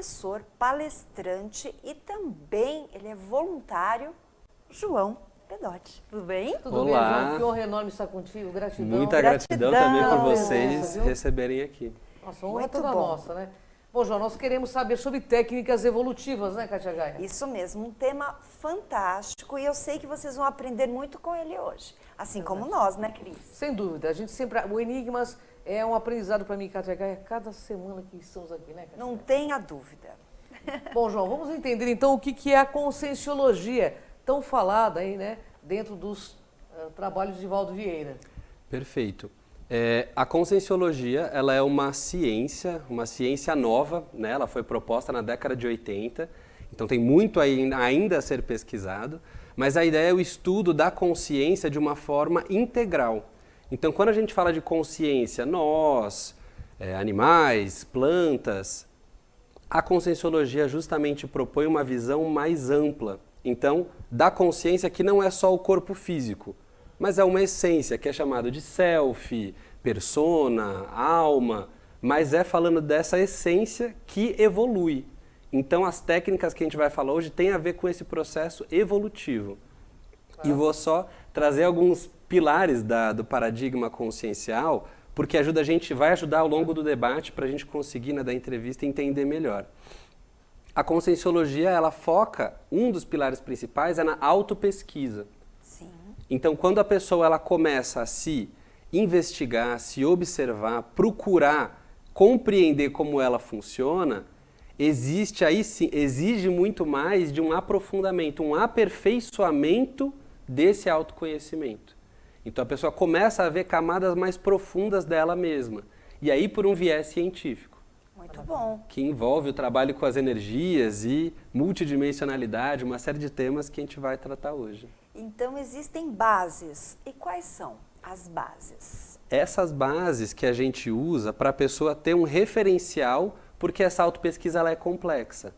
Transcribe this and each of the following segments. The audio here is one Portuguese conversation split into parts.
professor, palestrante e também ele é voluntário, João Pedotti. Tudo bem? Tudo bem, João? Que honra enorme estar contigo. Gratidão. Muita gratidão também por vocês Viu? receberem aqui. Nossa, honra é toda nossa, né? Bom, João, nós queremos saber sobre técnicas evolutivas, né, Kátia Gaia? Isso mesmo, um tema fantástico e eu sei que vocês vão aprender muito com ele hoje. Assim como nós, né, Cris? Sem dúvida. A gente sempre... O Enigmas é um aprendizado para mim, Kátia Gaia, cada semana que estamos aqui, né, Kátia? Não tenha dúvida. Bom, João, vamos entender então o que é a conscienciologia, tão falada aí, né, dentro dos trabalhos de Valdo Vieira. Perfeito. A conscienciologia, ela é uma ciência nova, né? Ela foi proposta na década de 80, então tem muito ainda a ser pesquisado, mas a ideia é o estudo da consciência de uma forma integral. Então, quando a gente fala de consciência, nós, animais, plantas, a conscienciologia justamente propõe uma visão mais ampla. Então, da consciência que não é só o corpo físico, mas é uma essência que é chamada de self, persona, alma, mas é falando dessa essência que evolui. Então, as técnicas que a gente vai falar hoje têm a ver com esse processo evolutivo. E vou só trazer alguns pilares do paradigma consciencial, porque vai ajudar ao longo do debate para a gente conseguir, da entrevista, entender melhor. A conscienciologia, ela foca, um dos pilares principais é na autopesquisa. Sim. Então, quando a pessoa ela começa a se investigar, se observar, procurar compreender como ela funciona, exige muito mais de um aprofundamento, um aperfeiçoamento desse autoconhecimento. Então, a pessoa começa a ver camadas mais profundas dela mesma. E aí, por um viés científico. Muito bom. Que envolve o trabalho com as energias e multidimensionalidade, uma série de temas que a gente vai tratar hoje. Então, existem bases. E quais são as bases? Essas bases que a gente usa para a pessoa ter um referencial, porque essa autopesquisa ela é complexa.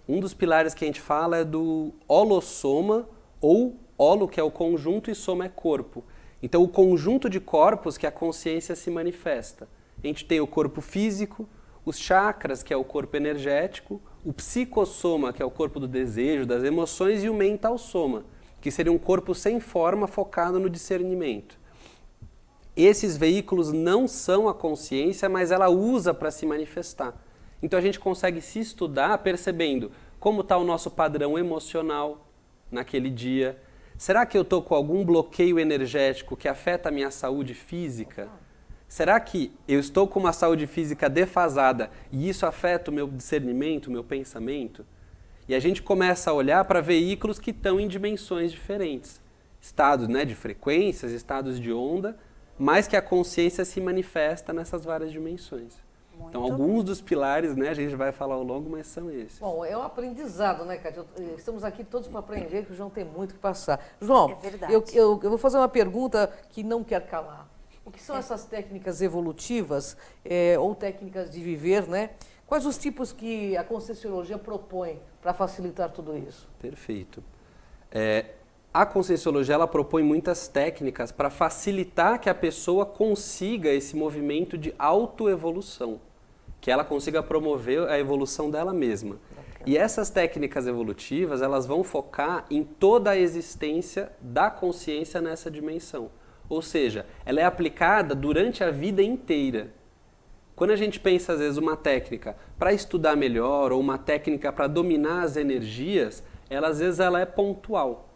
Um dos pilares que a gente fala é do holossoma, ou holo, que é o conjunto, e soma é corpo. Então, o conjunto de corpos que a consciência se manifesta. A gente tem o corpo físico, os chakras, que é o corpo energético, o psicossoma, que é o corpo do desejo, das emoções, e o mental soma, que seria um corpo sem forma focado no discernimento. Esses veículos não são a consciência, mas ela usa para se manifestar. Então a gente consegue se estudar percebendo como está o nosso padrão emocional naquele dia. Será que eu estou com algum bloqueio energético que afeta a minha saúde física? Será que eu estou com uma saúde física defasada e isso afeta o meu discernimento, o meu pensamento? E a gente começa a olhar para veículos que estão em dimensões diferentes. Estados, de frequências, estados de onda, mas que a consciência se manifesta nessas várias dimensões. Então, alguns dos pilares, a gente vai falar ao longo, mas são esses. Bom, é um aprendizado, né, Kátia? Estamos aqui todos para aprender, que o João tem muito que passar. João, é verdade. Eu vou fazer uma pergunta que não quer calar. O que são essas técnicas evolutivas ou técnicas de viver, né? Quais os tipos que a conscienciologia propõe para facilitar tudo isso? Perfeito. A conscienciologia ela propõe muitas técnicas para facilitar que a pessoa consiga esse movimento de autoevolução, que ela consiga promover a evolução dela mesma. E essas técnicas evolutivas, elas vão focar em toda a existência da consciência nessa dimensão. Ou seja, ela é aplicada durante a vida inteira. Quando a gente pensa, às vezes, uma técnica para estudar melhor ou uma técnica para dominar as energias, às vezes ela é pontual.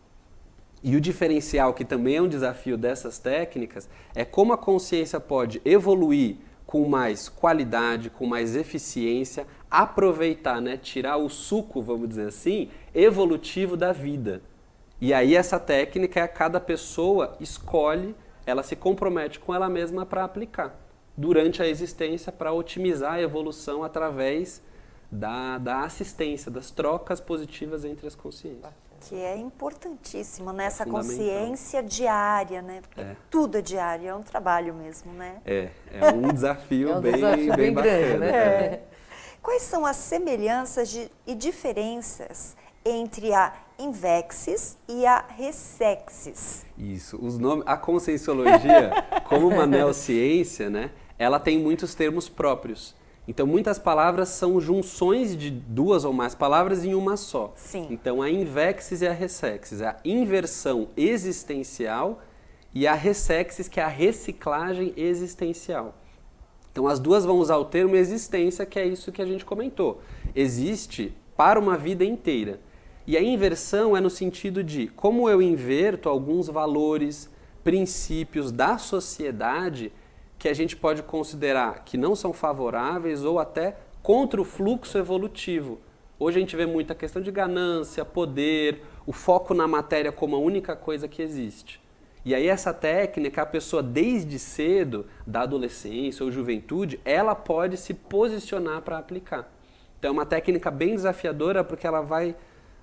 E o diferencial, que também é um desafio dessas técnicas, é como a consciência pode evoluir com mais qualidade, com mais eficiência, aproveitar, tirar o suco, vamos dizer assim, evolutivo da vida. E aí essa técnica, cada pessoa escolhe, ela se compromete com ela mesma para aplicar durante a existência para otimizar a evolução através da assistência, das trocas positivas entre as consciências. Que é importantíssimo, nessa consciência diária, Porque tudo é diário, é um trabalho mesmo, É um desafio, bem grande, bacana. Quais são as semelhanças e diferenças entre a Invexis e a Ressexis? Isso, os nomes, a conscienciologia, como uma neociência, ela tem muitos termos próprios. Então, muitas palavras são junções de duas ou mais palavras em uma só. Sim. Então, a invexis e a ressexis, a inversão existencial e a ressexis, que é a reciclagem existencial. Então, as duas vão usar o termo existência, que é isso que a gente comentou. Existe para uma vida inteira. E a inversão é no sentido de como eu inverto alguns valores, princípios da sociedade que a gente pode considerar que não são favoráveis ou até contra o fluxo evolutivo. Hoje a gente vê muita questão de ganância, poder, o foco na matéria como a única coisa que existe. E aí essa técnica, a pessoa desde cedo, da adolescência ou juventude, ela pode se posicionar para aplicar. Então é uma técnica bem desafiadora porque ela vai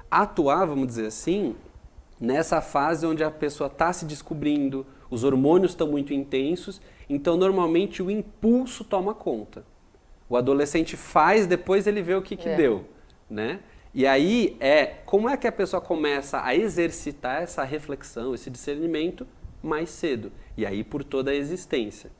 atuar, vamos dizer assim, nessa fase onde a pessoa está se descobrindo, os hormônios estão muito intensos, então normalmente o impulso toma conta. O adolescente faz, depois ele vê o que deu, né? E aí como é que a pessoa começa a exercitar essa reflexão, esse discernimento mais cedo? E aí por toda a existência.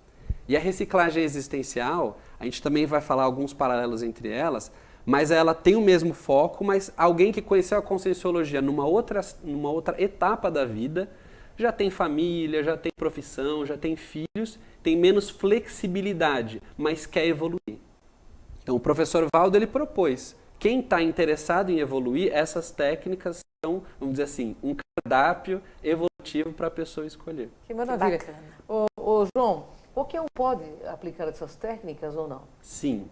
E a reciclagem existencial, a gente também vai falar alguns paralelos entre elas, mas ela tem o mesmo foco, mas alguém que conheceu a conscienciologia numa outra etapa da vida, já tem família, já tem profissão, já tem filhos, tem menos flexibilidade, mas quer evoluir. Então o professor Valdo, ele propôs, quem está interessado em evoluir, essas técnicas são, vamos dizer assim, um cardápio evolutivo para a pessoa escolher. Que maravilha. Que bacana. Ô, João, qualquer um pode aplicar essas técnicas ou não? Sim,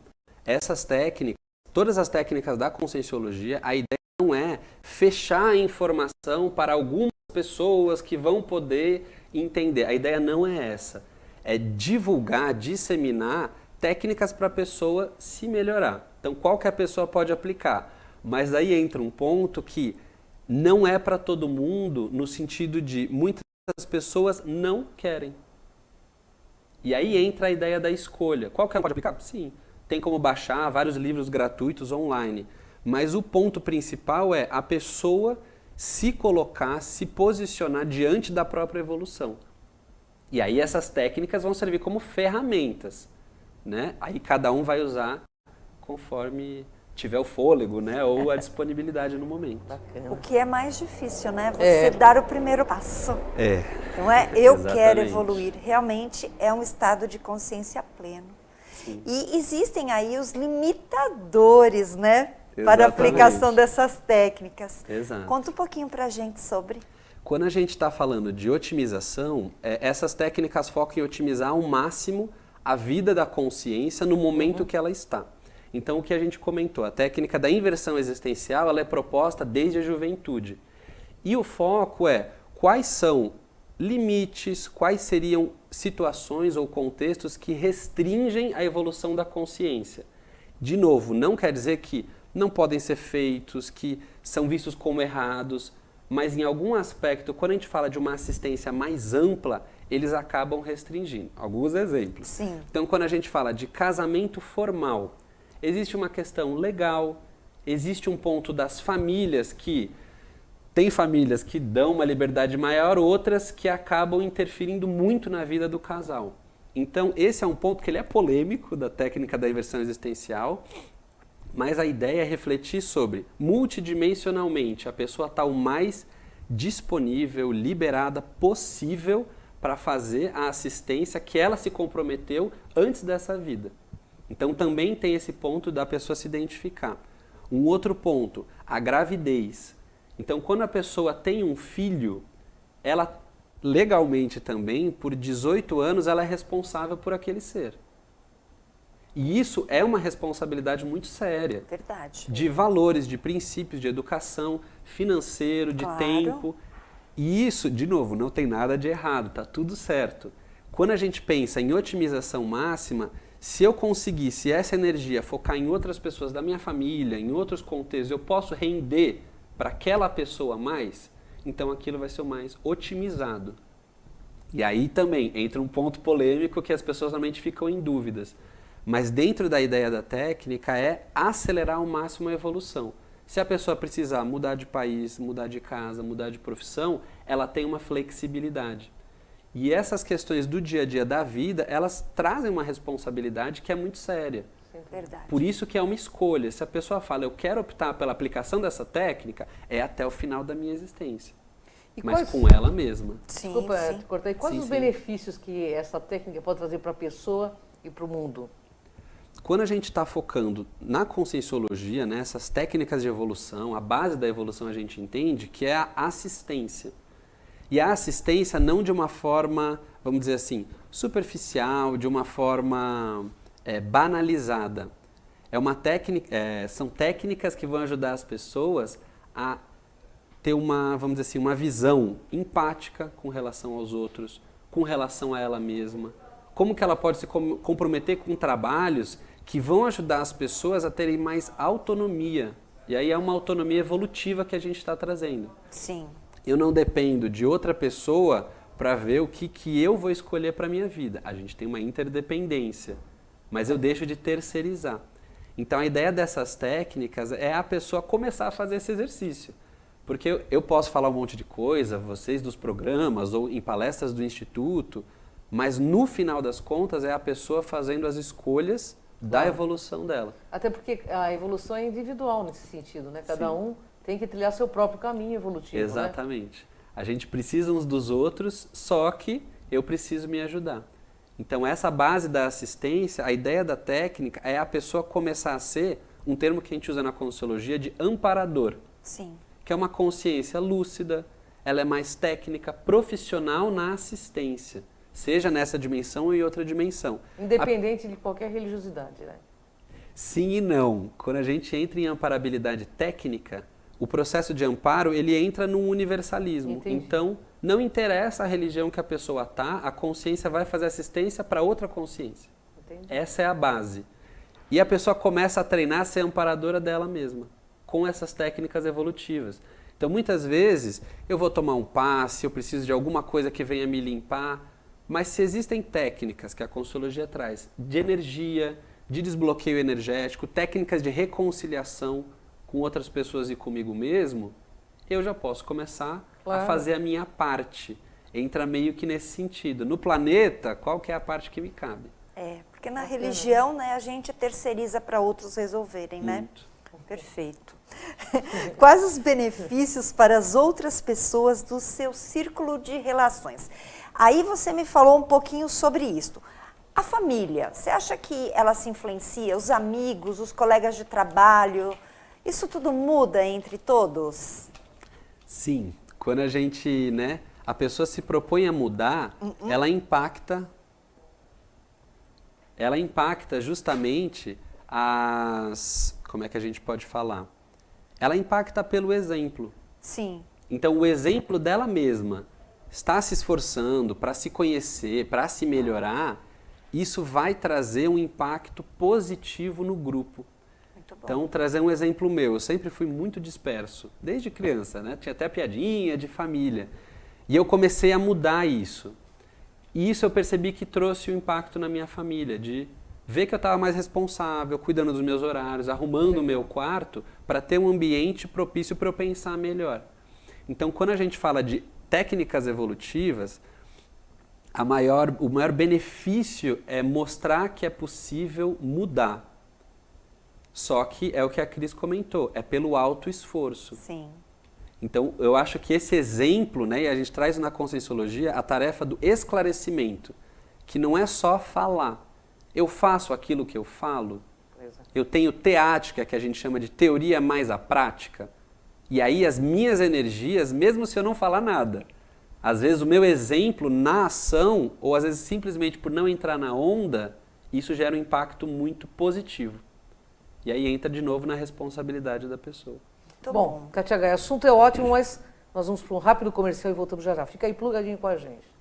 essas técnicas, todas as técnicas da conscienciologia, a ideia não é fechar a informação para algumas pessoas que vão poder entender. A ideia não é essa. É divulgar, disseminar técnicas para a pessoa se melhorar. Então, qualquer pessoa pode aplicar. Mas aí entra um ponto que não é para todo mundo, no sentido de muitas pessoas não querem. E aí entra a ideia da escolha. Qualquer um pode aplicar? Sim. Tem como baixar vários livros gratuitos online. Mas o ponto principal é a pessoa se colocar, se posicionar diante da própria evolução. E aí essas técnicas vão servir como ferramentas, né? Aí cada um vai usar conforme tiver o fôlego, né? Ou a disponibilidade no momento. Bacana. O que é mais difícil, né? Você dar o primeiro passo. Não é? Eu Exatamente. quero evoluir. Realmente é um estado de consciência pleno. Sim. E existem aí os limitadores, né? Para a aplicação dessas técnicas. Exato. Conta um pouquinho para a gente sobre. Quando a gente está falando de otimização, essas técnicas focam em otimizar ao máximo a vida da consciência no momento que ela está. Então, o que a gente comentou, a técnica da inversão existencial, ela é proposta desde a juventude. E o foco é quais são limites, quais seriam situações ou contextos que restringem a evolução da consciência. De novo, não quer dizer que não podem ser feitos, que são vistos como errados, mas em algum aspecto, quando a gente fala de uma assistência mais ampla, eles acabam restringindo. Alguns exemplos. Sim. Então, quando a gente fala de casamento formal, existe uma questão legal, existe um ponto das famílias que... Tem famílias que dão uma liberdade maior, outras que acabam interferindo muito na vida do casal. Então, esse é um ponto que ele é polêmico da técnica da inversão existencial, mas a ideia é refletir sobre, multidimensionalmente, a pessoa está o mais disponível, liberada possível para fazer a assistência que ela se comprometeu antes dessa vida. Então também tem esse ponto da pessoa se identificar. Um outro ponto, a gravidez. Então quando a pessoa tem um filho, ela legalmente também, por 18 anos, ela é responsável por aquele ser. E isso é uma responsabilidade muito séria. Verdade. De valores, de princípios, de educação, financeiro, de tempo. E isso, de novo, não tem nada de errado, tá tudo certo. Quando a gente pensa em otimização máxima, se eu conseguisse essa energia focar em outras pessoas da minha família, em outros contextos, eu posso render para aquela pessoa mais, então aquilo vai ser o mais otimizado. E aí também entra um ponto polêmico que as pessoas normalmente ficam em dúvidas. Mas dentro da ideia da técnica é acelerar ao máximo a evolução. Se a pessoa precisar mudar de país, mudar de casa, mudar de profissão, ela tem uma flexibilidade. E essas questões do dia a dia da vida, elas trazem uma responsabilidade que é muito séria. Verdade. Por isso que é uma escolha. Se a pessoa fala, eu quero optar pela aplicação dessa técnica, é até o final da minha existência. Mas com ela mesma. Sim, Desculpa sim. te cortar. E quais os benefícios que essa técnica pode trazer para a pessoa e para o mundo? Quando a gente está focando na conscienciologia, nessas técnicas de evolução, a base da evolução a gente entende que é a assistência. E a assistência não de uma forma, vamos dizer assim, superficial, de uma forma banalizada. São técnicas que vão ajudar as pessoas a ter vamos dizer assim, uma visão empática com relação aos outros, com relação a ela mesma. Como que ela pode se comprometer com trabalhos que vão ajudar as pessoas a terem mais autonomia. E aí é uma autonomia evolutiva que a gente está trazendo. Sim. Eu não dependo de outra pessoa para ver o que eu vou escolher para a minha vida. A gente tem uma interdependência, mas eu deixo de terceirizar. Então a ideia dessas técnicas é a pessoa começar a fazer esse exercício. Porque eu posso falar um monte de coisa, vocês dos programas ou em palestras do Instituto, mas no final das contas é a pessoa fazendo as escolhas da evolução dela. Até porque a evolução é individual nesse sentido, né? Cada um tem que trilhar seu próprio caminho evolutivo. Exatamente. Né? A gente precisa uns dos outros, só que eu preciso me ajudar. Então essa base da assistência, a ideia da técnica é a pessoa começar a ser um termo que a gente usa na Conscienciologia de amparador. Sim. Que é uma consciência lúcida, ela é mais técnica, profissional na assistência, seja nessa dimensão ou em outra dimensão. Independente de qualquer religiosidade, né? Sim e não. Quando a gente entra em amparabilidade técnica, o processo de amparo, ele entra num universalismo. Entendi. Então, não interessa a religião que a pessoa está, a consciência vai fazer assistência para outra consciência. Entendi. Essa é a base. E a pessoa começa a treinar a ser amparadora dela mesma, com essas técnicas evolutivas. Então, muitas vezes, eu vou tomar um passe, eu preciso de alguma coisa que venha me limpar, mas se existem técnicas que a Conscienciologia traz, de energia, de desbloqueio energético, técnicas de reconciliação com outras pessoas e comigo mesmo, eu já posso começar a fazer a minha parte. Entra meio que nesse sentido. No planeta, qual que é a parte que me cabe? Porque na religião, né, a gente terceiriza para outros resolverem, né? Muito. Perfeito. Quais os benefícios para as outras pessoas do seu círculo de relações? Aí você me falou um pouquinho sobre isso. A família, você acha que ela se influencia? Os amigos, os colegas de trabalho, isso tudo muda entre todos? Sim. Quando a gente, a pessoa se propõe a mudar, ela impacta justamente como é que a gente pode falar? Ela impacta pelo exemplo. Sim. Então, o exemplo dela mesma está se esforçando para se conhecer, para se melhorar, isso vai trazer um impacto positivo no grupo. Muito bom. Então, trazer um exemplo meu, eu sempre fui muito disperso, desde criança, Tinha até piadinha de família. E eu comecei a mudar isso. E isso eu percebi que trouxe um impacto na minha família, de ver que eu estava mais responsável, cuidando dos meus horários, arrumando o meu quarto para ter um ambiente propício para eu pensar melhor. Então, quando a gente fala de técnicas evolutivas, o maior benefício é mostrar que é possível mudar. Só que é o que a Cris comentou, é pelo autoesforço. Sim. Então, eu acho que esse exemplo, e a gente traz na Conscienciologia a tarefa do esclarecimento, que não é só falar. Eu faço aquilo que eu falo, eu tenho teática, que a gente chama de teoria mais a prática, e aí as minhas energias, mesmo se eu não falar nada, às vezes o meu exemplo na ação, ou às vezes simplesmente por não entrar na onda, isso gera um impacto muito positivo. E aí entra de novo na responsabilidade da pessoa. Muito bom. Kátia Gaia, o assunto é ótimo, mas nós vamos para um rápido comercial e voltamos já já. Fica aí plugadinho com a gente.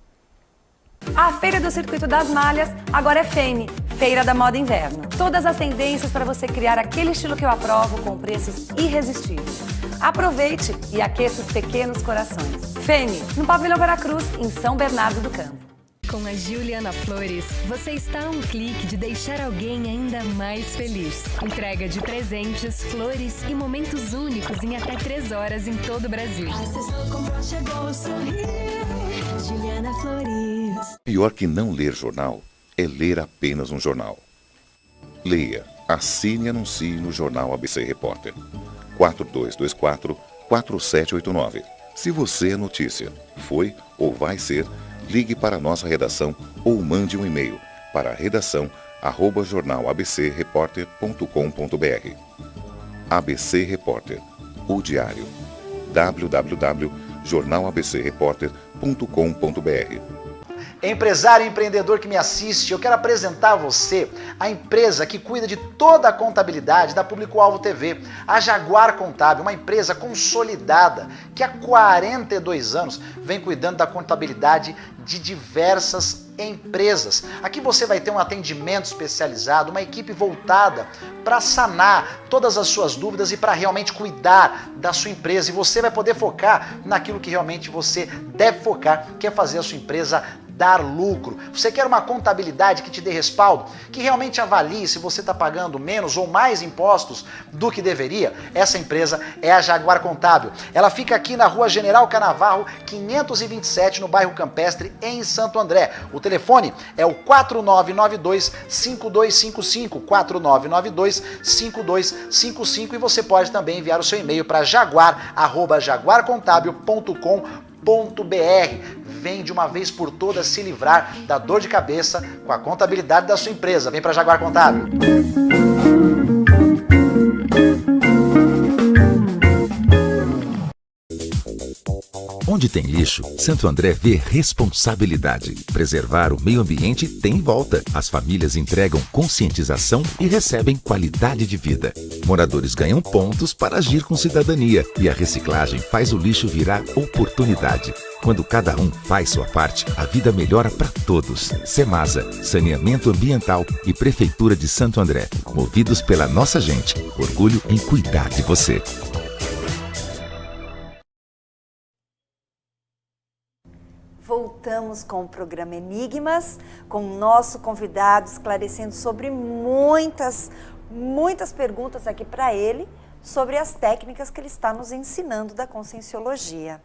A Feira do Circuito das Malhas agora é FEME, Feira da Moda Inverno. Todas as tendências para você criar aquele estilo que eu aprovo com preços irresistíveis. Aproveite e aqueça os pequenos corações. FEME, no Pavilhão Veracruz, em São Bernardo do Campo. Com a Juliana Flores, você está a um clique de deixar alguém ainda mais feliz. Entrega de presentes, flores e momentos únicos em até 3 horas em todo o Brasil. Acessou, comprou, chegou, sorriu. Juliana Flores. Pior que não ler jornal é ler apenas um jornal. Leia Assine e anuncie no Jornal ABC Repórter. 4224-4789. Se você é notícia, foi ou vai ser, ligue para a nossa redação ou mande um e-mail para redação@jornalabcreporter.com.br. ABC Repórter, o diário. www.jornalabcreporter.com.br. Empresário e empreendedor que me assiste, eu quero apresentar a você a empresa que cuida de toda a contabilidade da Público-Alvo TV, a Jaguar Contábil, uma empresa consolidada que há 42 anos vem cuidando da contabilidade de diversas empresas. Aqui você vai ter um atendimento especializado, uma equipe voltada para sanar todas as suas dúvidas e para realmente cuidar da sua empresa. E você vai poder focar naquilo que realmente você deve focar, que é fazer a sua empresa dar lucro. Você quer uma contabilidade que te dê respaldo, que realmente avalie se você está pagando menos ou mais impostos do que deveria? Essa empresa é a Jaguar Contábil. Ela fica aqui na Rua General Canavarro, 527, no bairro Campestre, em Santo André. O telefone é o 4992-5255, 4992-5255, e você pode também enviar o seu e-mail para jaguar@jaguarcontabil.com.br. Vem de uma vez por todas se livrar da dor de cabeça com a contabilidade da sua empresa. Vem para Jaguar Contábil. Onde tem lixo, Santo André vê responsabilidade. Preservar o meio ambiente tem volta. As famílias entregam conscientização e recebem qualidade de vida. Moradores ganham pontos para agir com cidadania. E a reciclagem faz o lixo virar oportunidade. Quando cada um faz sua parte, a vida melhora para todos. Semasa, Saneamento Ambiental e Prefeitura de Santo André. Movidos pela nossa gente. Orgulho em cuidar de você. Voltamos com o programa Enigmas, com o nosso convidado esclarecendo sobre muitas perguntas aqui para ele, sobre as técnicas que ele está nos ensinando da Conscienciologia.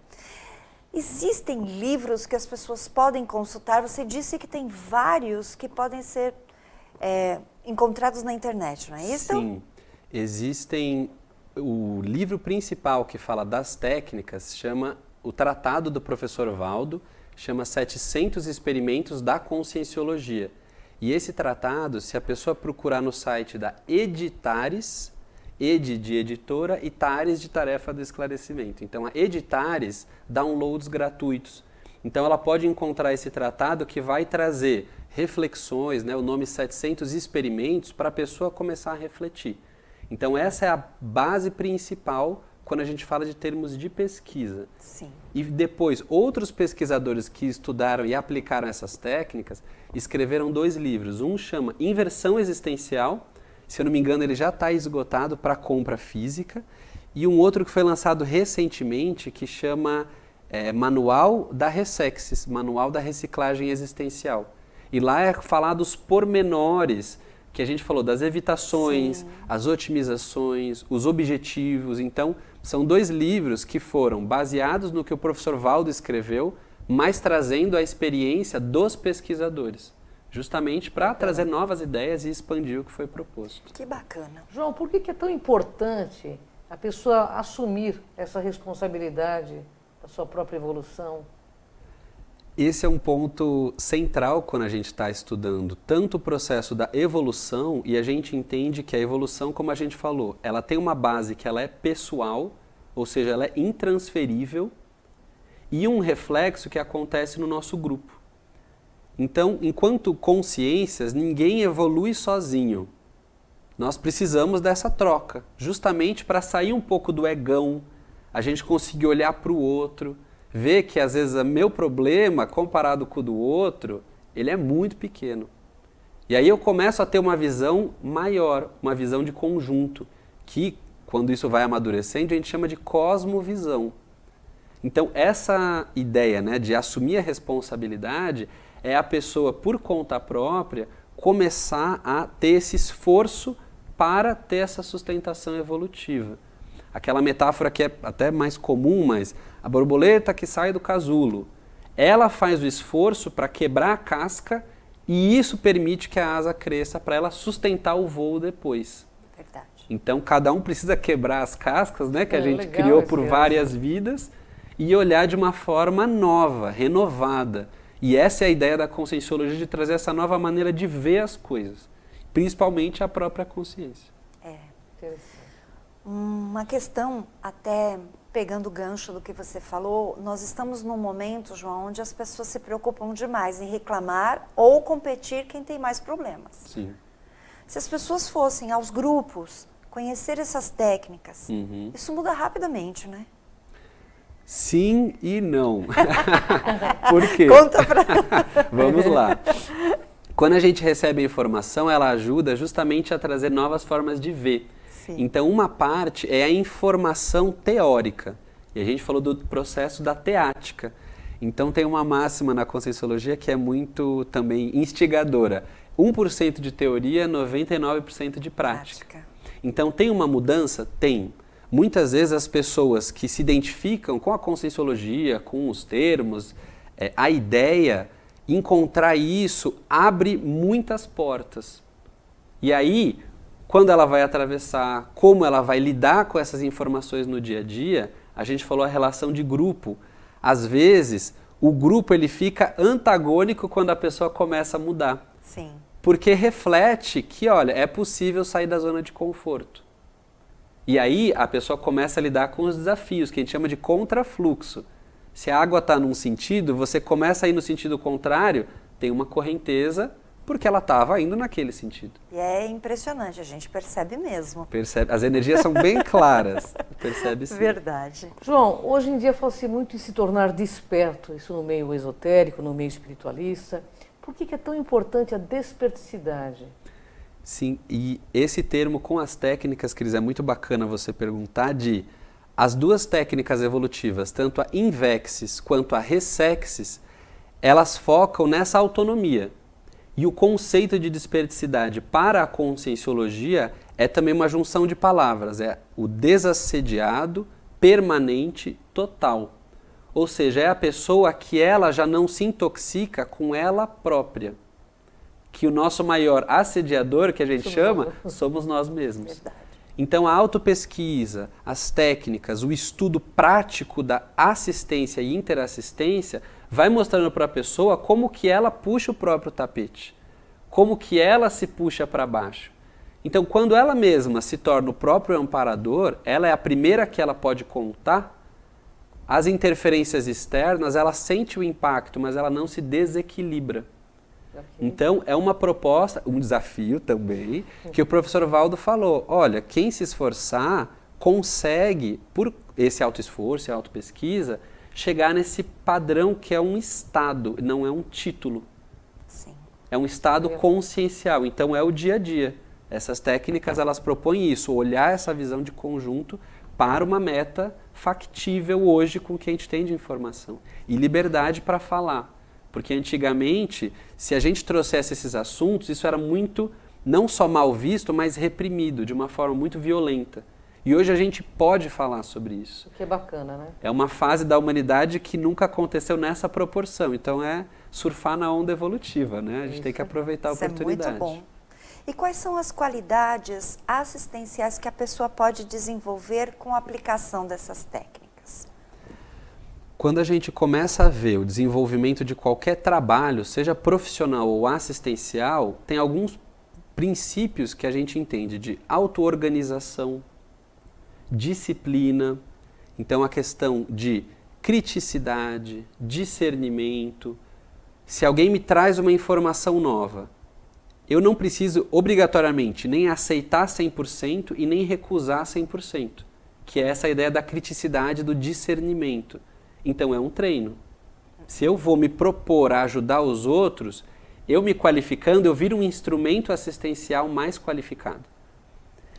Existem livros que as pessoas podem consultar? Você disse que tem vários que podem ser encontrados na internet, não é isso? Sim, existem. O livro principal que fala das técnicas chama o Tratado do Professor Valdo, chama 700 Experimentos da Conscienciologia. E esse tratado, se a pessoa procurar no site da Editares, Ed de editora e Tares de tarefa do esclarecimento. Então a Editares downloads gratuitos. Então ela pode encontrar esse tratado que vai trazer reflexões, né, o nome 700 Experimentos, para a pessoa começar a refletir. Então essa é a base principal quando a gente fala de termos de pesquisa. Sim. E depois, outros pesquisadores que estudaram e aplicaram essas técnicas escreveram 2 livros. Um chama Inversão Existencial, se eu não me engano ele já está esgotado para compra física, e um outro que foi lançado recentemente que chama Manual da Resexis, Manual da Reciclagem Existencial. E lá é falar dos pormenores que a gente falou, das evitações, sim, as otimizações, os objetivos. Então, são 2 livros que foram baseados no que o professor Valdo escreveu, mas trazendo a experiência dos pesquisadores, justamente para trazer novas ideias e expandir o que foi proposto. Que bacana. João, por que é tão importante a pessoa assumir essa responsabilidade da sua própria evolução? Esse é um ponto central quando a gente está estudando tanto o processo da evolução, e a gente entende que a evolução, como a gente falou, ela tem uma base que ela é pessoal, ou seja, ela é intransferível, e um reflexo que acontece no nosso grupo. Então, enquanto consciências, ninguém evolui sozinho. Nós precisamos dessa troca, justamente para sair um pouco do egão, a gente conseguir olhar para o outro, ver que às vezes o meu problema, comparado com o do outro, ele é muito pequeno. E aí eu começo a ter uma visão maior, uma visão de conjunto, que quando isso vai amadurecendo a gente chama de cosmovisão. Então essa ideia, né, de assumir a responsabilidade é a pessoa, por conta própria, começar a ter esse esforço para ter essa sustentação evolutiva. Aquela metáfora que é até mais comum, mas a borboleta que sai do casulo, ela faz o esforço para quebrar a casca E isso permite que a asa cresça para ela sustentar o voo depois. Verdade. Então, cada um precisa quebrar as cascas, né, que a gente legal criou esse por mesmo. várias vidas e olhar de uma forma nova, renovada. E essa é a ideia da conscienciologia, de trazer essa nova maneira de ver as coisas, principalmente a própria consciência. Interessante. Uma questão, até pegando o gancho do que você falou, nós estamos num momento, João, onde as pessoas se preocupam demais em reclamar ou competir quem tem mais problemas. Sim. Se as pessoas fossem aos grupos, conhecer essas técnicas, Uhum. isso muda rapidamente, né? Sim e não. Por quê? Conta pra... Vamos lá. Quando a gente recebe a informação, ela ajuda justamente a trazer novas formas de ver. Sim. Então, uma parte é a informação teórica. E a gente falou do processo da teática. Então, tem uma máxima na Conscienciologia que é muito também instigadora. 1% de teoria, 99% de prática. Então, tem uma mudança? Tem. Muitas vezes as pessoas que se identificam com a Conscienciologia, com os termos, a ideia, encontrar isso abre muitas portas. E aí, quando ela vai atravessar, como ela vai lidar com essas informações no dia a dia, a gente falou a relação de grupo. Às vezes, o grupo ele fica antagônico quando a pessoa começa a mudar. Sim. Porque reflete que, olha, é possível sair da zona de conforto. E aí a pessoa começa a lidar com os desafios, que a gente chama de contrafluxo. Se a água está num sentido, você começa a ir no sentido contrário, tem uma correnteza, porque ela estava indo naquele sentido. E é impressionante, a gente percebe mesmo. Percebe? As energias são bem claras. Percebe sim. Verdade. João, hoje em dia fala-se muito em se tornar desperto, isso no meio esotérico, no meio espiritualista. Por que é tão importante a desperticidade? Sim, e esse termo com as técnicas, Cris, é muito bacana você perguntar de as duas técnicas evolutivas, tanto a Invexis quanto a Resexis, elas focam nessa autonomia. E o conceito de desperticidade para a conscienciologia é também uma junção de palavras, é o desassediado, permanente, total. Ou seja, é a pessoa que ela já não se intoxica com ela própria. Que o nosso maior assediador, que a gente chama, somos nós mesmos. Verdade. Então a autopesquisa, as técnicas, o estudo prático da assistência e interassistência vai mostrando para a pessoa como que ela puxa o próprio tapete, como que ela se puxa para baixo. Então quando ela mesma se torna o próprio amparador, ela é a primeira que ela pode contar. As interferências externas, ela sente o impacto, mas ela não se desequilibra. Então, é uma proposta, um desafio também, que o professor Valdo falou. Olha, quem se esforçar consegue, por esse autoesforço e autopesquisa, chegar nesse padrão que é um estado, não é um título. Sim. É um estado consciencial, então é o dia a dia. Essas técnicas, elas propõem isso, olhar essa visão de conjunto para uma meta factível hoje com o que a gente tem de informação. E liberdade para falar. Porque antigamente, se a gente trouxesse esses assuntos, isso era muito, não só mal visto, mas reprimido, de uma forma muito violenta. E hoje a gente pode falar sobre isso. Que é bacana, né? É uma fase da humanidade que nunca aconteceu nessa proporção. Então é surfar na onda evolutiva, né? A gente tem que aproveitar a oportunidade. Isso é muito bom. E quais são as qualidades assistenciais que a pessoa pode desenvolver com a aplicação dessas técnicas? Quando a gente começa a ver o desenvolvimento de qualquer trabalho, seja profissional ou assistencial, tem alguns princípios que a gente entende de auto-organização, disciplina, então a questão de criticidade, discernimento. Se alguém me traz uma informação nova, eu não preciso obrigatoriamente nem aceitar 100% e nem recusar 100%, que é essa ideia da criticidade, do discernimento. Então é um treino. Se eu vou me propor a ajudar os outros, eu me qualificando, eu viro um instrumento assistencial mais qualificado.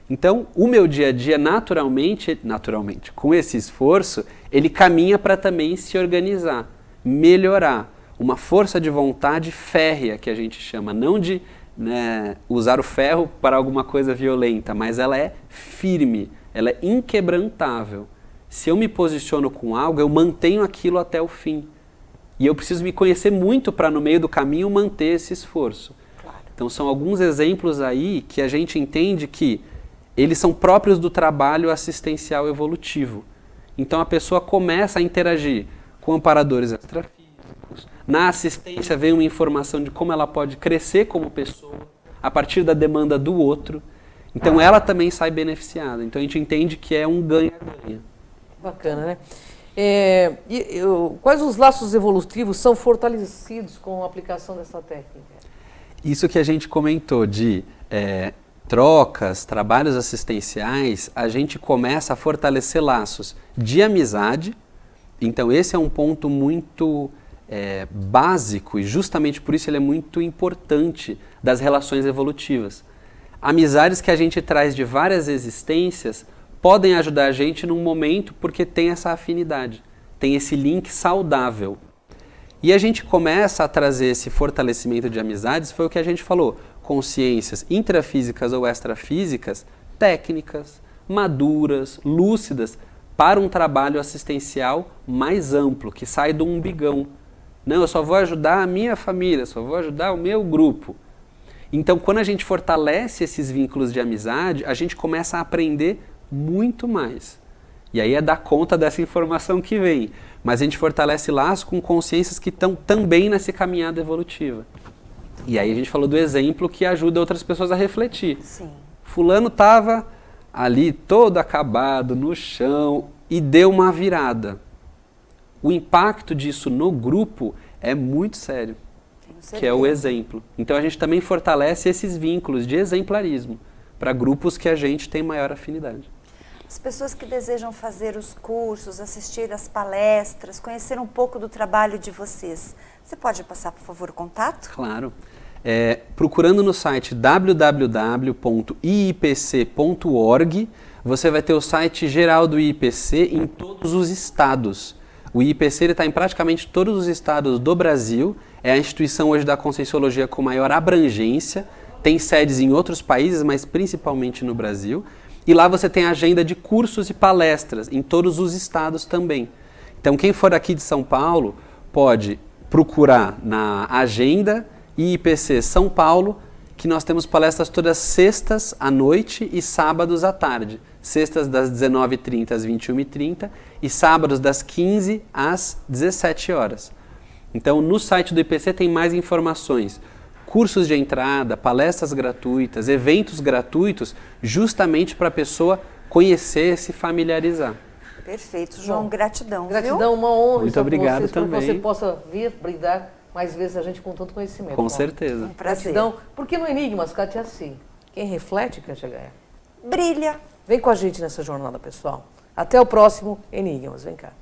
Então, o meu dia a dia, naturalmente, com esse esforço, ele caminha para também se organizar, melhorar. Uma força de vontade férrea, que a gente chama, não de usar o ferro para alguma coisa violenta, mas ela é firme, ela é inquebrantável. Se eu me posiciono com algo, eu mantenho aquilo até o fim. E eu preciso me conhecer muito para, no meio do caminho, manter esse esforço. Claro. Então, são alguns exemplos aí que a gente entende que eles são próprios do trabalho assistencial evolutivo. Então, a pessoa começa a interagir com amparadores extrafísicos. Na assistência vem uma informação de como ela pode crescer como pessoa a partir da demanda do outro. Então, ela também sai beneficiada. Então, a gente entende que é um ganha-ganha. Bacana, né? Quais os laços evolutivos são fortalecidos com a aplicação dessa técnica? Isso que a gente comentou de trocas, trabalhos assistenciais, a gente começa a fortalecer laços de amizade. Então esse é um ponto muito básico e justamente por isso ele é muito importante das relações evolutivas. Amizades que a gente traz de várias existências podem ajudar a gente num momento porque tem essa afinidade, tem esse link saudável. E a gente começa a trazer esse fortalecimento de amizades, foi o que a gente falou, consciências intrafísicas ou extrafísicas, técnicas, maduras, lúcidas, para um trabalho assistencial mais amplo, que sai do umbigão. Não, eu só vou ajudar a minha família, só vou ajudar o meu grupo. Então, quando a gente fortalece esses vínculos de amizade, a gente começa a aprender muito mais. E aí é dar conta dessa informação que vem. Mas a gente fortalece laços com consciências que estão também nessa caminhada evolutiva. E aí a gente falou do exemplo que ajuda outras pessoas a refletir. Sim. Fulano estava ali todo acabado, no chão, e deu uma virada. O impacto disso no grupo é muito sério, que é o exemplo. Então a gente também fortalece esses vínculos de exemplarismo para grupos que a gente tem maior afinidade. As pessoas que desejam fazer os cursos, assistir às palestras, conhecer um pouco do trabalho de vocês, você pode passar, por favor, o contato? Claro. Procurando no site www.iipc.org, você vai ter o site geral do IIPC em todos os estados. O IIPC está em praticamente todos os estados do Brasil, é a instituição hoje da Conscienciologia com maior abrangência, tem sedes em outros países, mas principalmente no Brasil. E lá você tem a agenda de cursos e palestras em todos os estados também. Então quem for aqui de São Paulo pode procurar na agenda IIPC São Paulo, que nós temos palestras todas sextas à noite e sábados à tarde. Sextas das 19h30 às 21h30 e sábados das 15 às 17 horas. Então no site do IPC tem mais informações. Cursos de entrada, palestras gratuitas, eventos gratuitos, justamente para a pessoa conhecer e se familiarizar. Perfeito, João, gratidão. Gratidão, viu? uma honra. Muito obrigado vocês, também. Para que você possa vir brindar mais vezes a gente com tanto conhecimento. Com certeza. Um prazer. Gratidão. Porque no Enigmas, Kátia, assim, quem reflete, Kátia ganha. Brilha. Vem com a gente nessa jornada, pessoal. Até o próximo Enigmas. Vem cá.